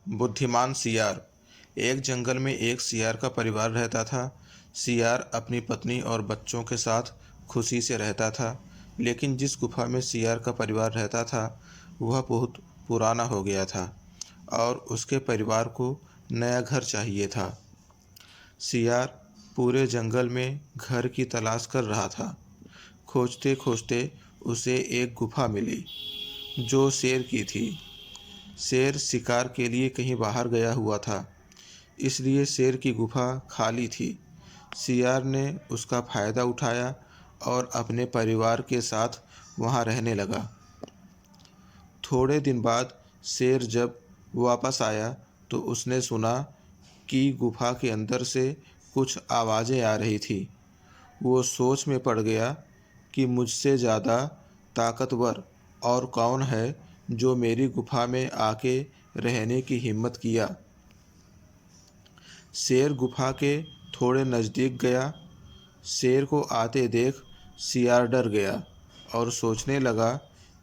बुद्धिमान सियार। एक जंगल में एक सियार का परिवार रहता था। सियार अपनी पत्नी और बच्चों के साथ खुशी से रहता था, लेकिन जिस गुफा में सियार का परिवार रहता था वह बहुत पुराना हो गया था और उसके परिवार को नया घर चाहिए था। सियार पूरे जंगल में घर की तलाश कर रहा था। खोजते खोजते उसे एक गुफा मिली जो शेर की थी। शेर शिकार के लिए कहीं बाहर गया हुआ था, इसलिए शेर की गुफा खाली थी। सियार ने उसका फ़ायदा उठाया और अपने परिवार के साथ वहां रहने लगा। थोड़े दिन बाद शेर जब वापस आया तो उसने सुना कि गुफा के अंदर से कुछ आवाज़ें आ रही थी। वो सोच में पड़ गया कि मुझसे ज़्यादा ताकतवर और कौन है जो मेरी गुफा में आके रहने की हिम्मत किया। शेर गुफा के थोड़े नज़दीक गया। शेर को आते देख सियार डर गया और सोचने लगा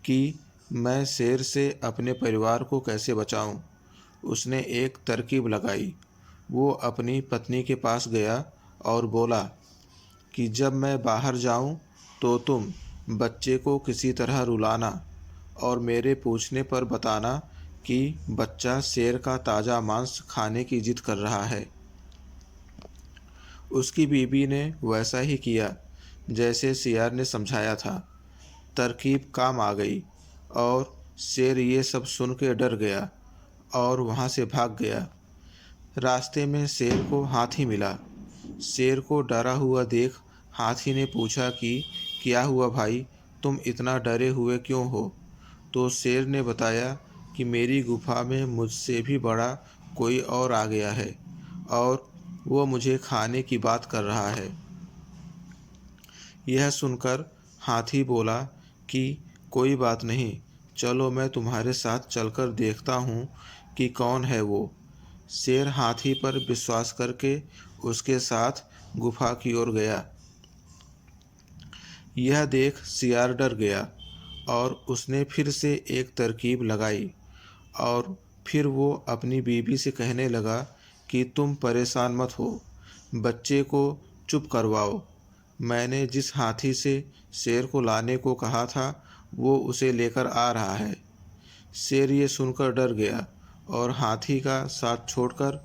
कि मैं शेर से अपने परिवार को कैसे बचाऊं। उसने एक तरकीब लगाई। वो अपनी पत्नी के पास गया और बोला कि जब मैं बाहर जाऊं तो तुम बच्चे को किसी तरह रुलाना और मेरे पूछने पर बताना कि बच्चा शेर का ताज़ा मांस खाने की जिद कर रहा है। उसकी बीवी ने वैसा ही किया जैसे सियार ने समझाया था। तरकीब काम आ गई और शेर ये सब सुन के डर गया और वहाँ से भाग गया। रास्ते में शेर को हाथी मिला। शेर को डरा हुआ देख हाथी ने पूछा कि क्या हुआ भाई, तुम इतना डरे हुए क्यों हो? तो शेर ने बताया कि मेरी गुफा में मुझसे भी बड़ा कोई और आ गया है और वो मुझे खाने की बात कर रहा है। यह सुनकर हाथी बोला कि कोई बात नहीं, चलो मैं तुम्हारे साथ चलकर देखता हूँ कि कौन है वो। शेर हाथी पर विश्वास करके उसके साथ गुफा की ओर गया। यह देख सियार डर गया और उसने फिर से एक तरकीब लगाई और फिर वो अपनी बीवी से कहने लगा कि तुम परेशान मत हो, बच्चे को चुप करवाओ। मैंने जिस हाथी से शेर को लाने को कहा था वो उसे लेकर आ रहा है। शेर ये सुनकर डर गया और हाथी का साथ छोड़कर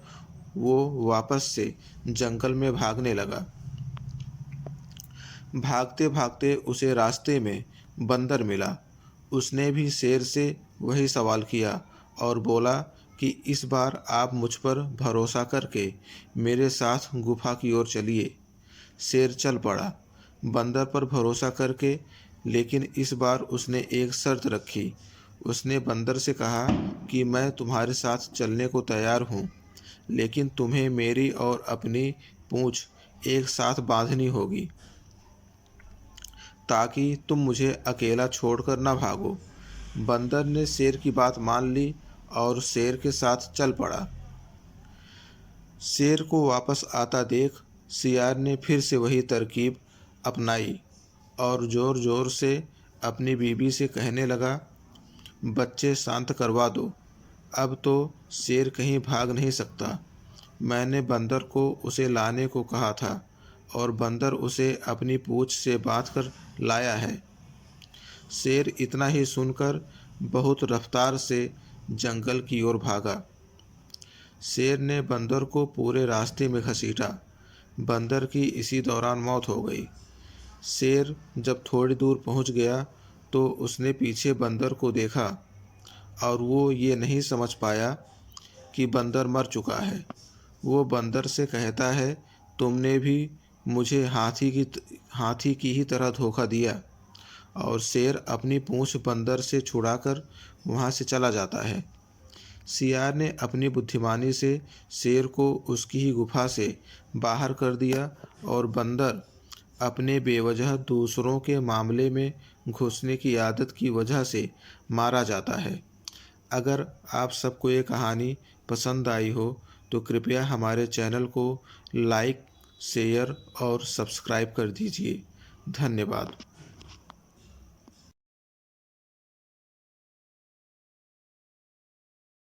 वो वापस से जंगल में भागने लगा। भागते भागते उसे रास्ते में बंदर मिला। उसने भी शेर से वही सवाल किया और बोला कि इस बार आप मुझ पर भरोसा करके मेरे साथ गुफा की ओर चलिए। शेर चल पड़ा बंदर पर भरोसा करके, लेकिन इस बार उसने एक शर्त रखी। उसने बंदर से कहा कि मैं तुम्हारे साथ चलने को तैयार हूँ, लेकिन तुम्हें मेरी और अपनी पूंछ एक साथ बांधनी होगी ताकि तुम मुझे अकेला छोड़कर न भागो। बंदर ने शेर की बात मान ली और शेर के साथ चल पड़ा। शेर को वापस आता देख सियार ने फिर से वही तरकीब अपनाई और ज़ोर ज़ोर से अपनी बीवी से कहने लगा, बच्चे शांत करवा दो, अब तो शेर कहीं भाग नहीं सकता। मैंने बंदर को उसे लाने को कहा था और बंदर उसे अपनी पूंछ से बांधकर लाया है। शेर इतना ही सुनकर बहुत रफ्तार से जंगल की ओर भागा। शेर ने बंदर को पूरे रास्ते में घसीटा। बंदर की इसी दौरान मौत हो गई। शेर जब थोड़ी दूर पहुंच गया तो उसने पीछे बंदर को देखा और वो ये नहीं समझ पाया कि बंदर मर चुका है। वो बंदर से कहता है, तुमने भी मुझे हाथी की ही तरह धोखा दिया। और शेर अपनी पूंछ बंदर से छुड़ाकर वहाँ से चला जाता है। सियार ने अपनी बुद्धिमानी से शेर को उसकी ही गुफा से बाहर कर दिया और बंदर अपने बेवजह दूसरों के मामले में घुसने की आदत की वजह से मारा जाता है। अगर आप सबको ये कहानी पसंद आई हो तो कृपया हमारे चैनल को लाइक, शेयर और सब्सक्राइब कर दीजिए। धन्यवाद।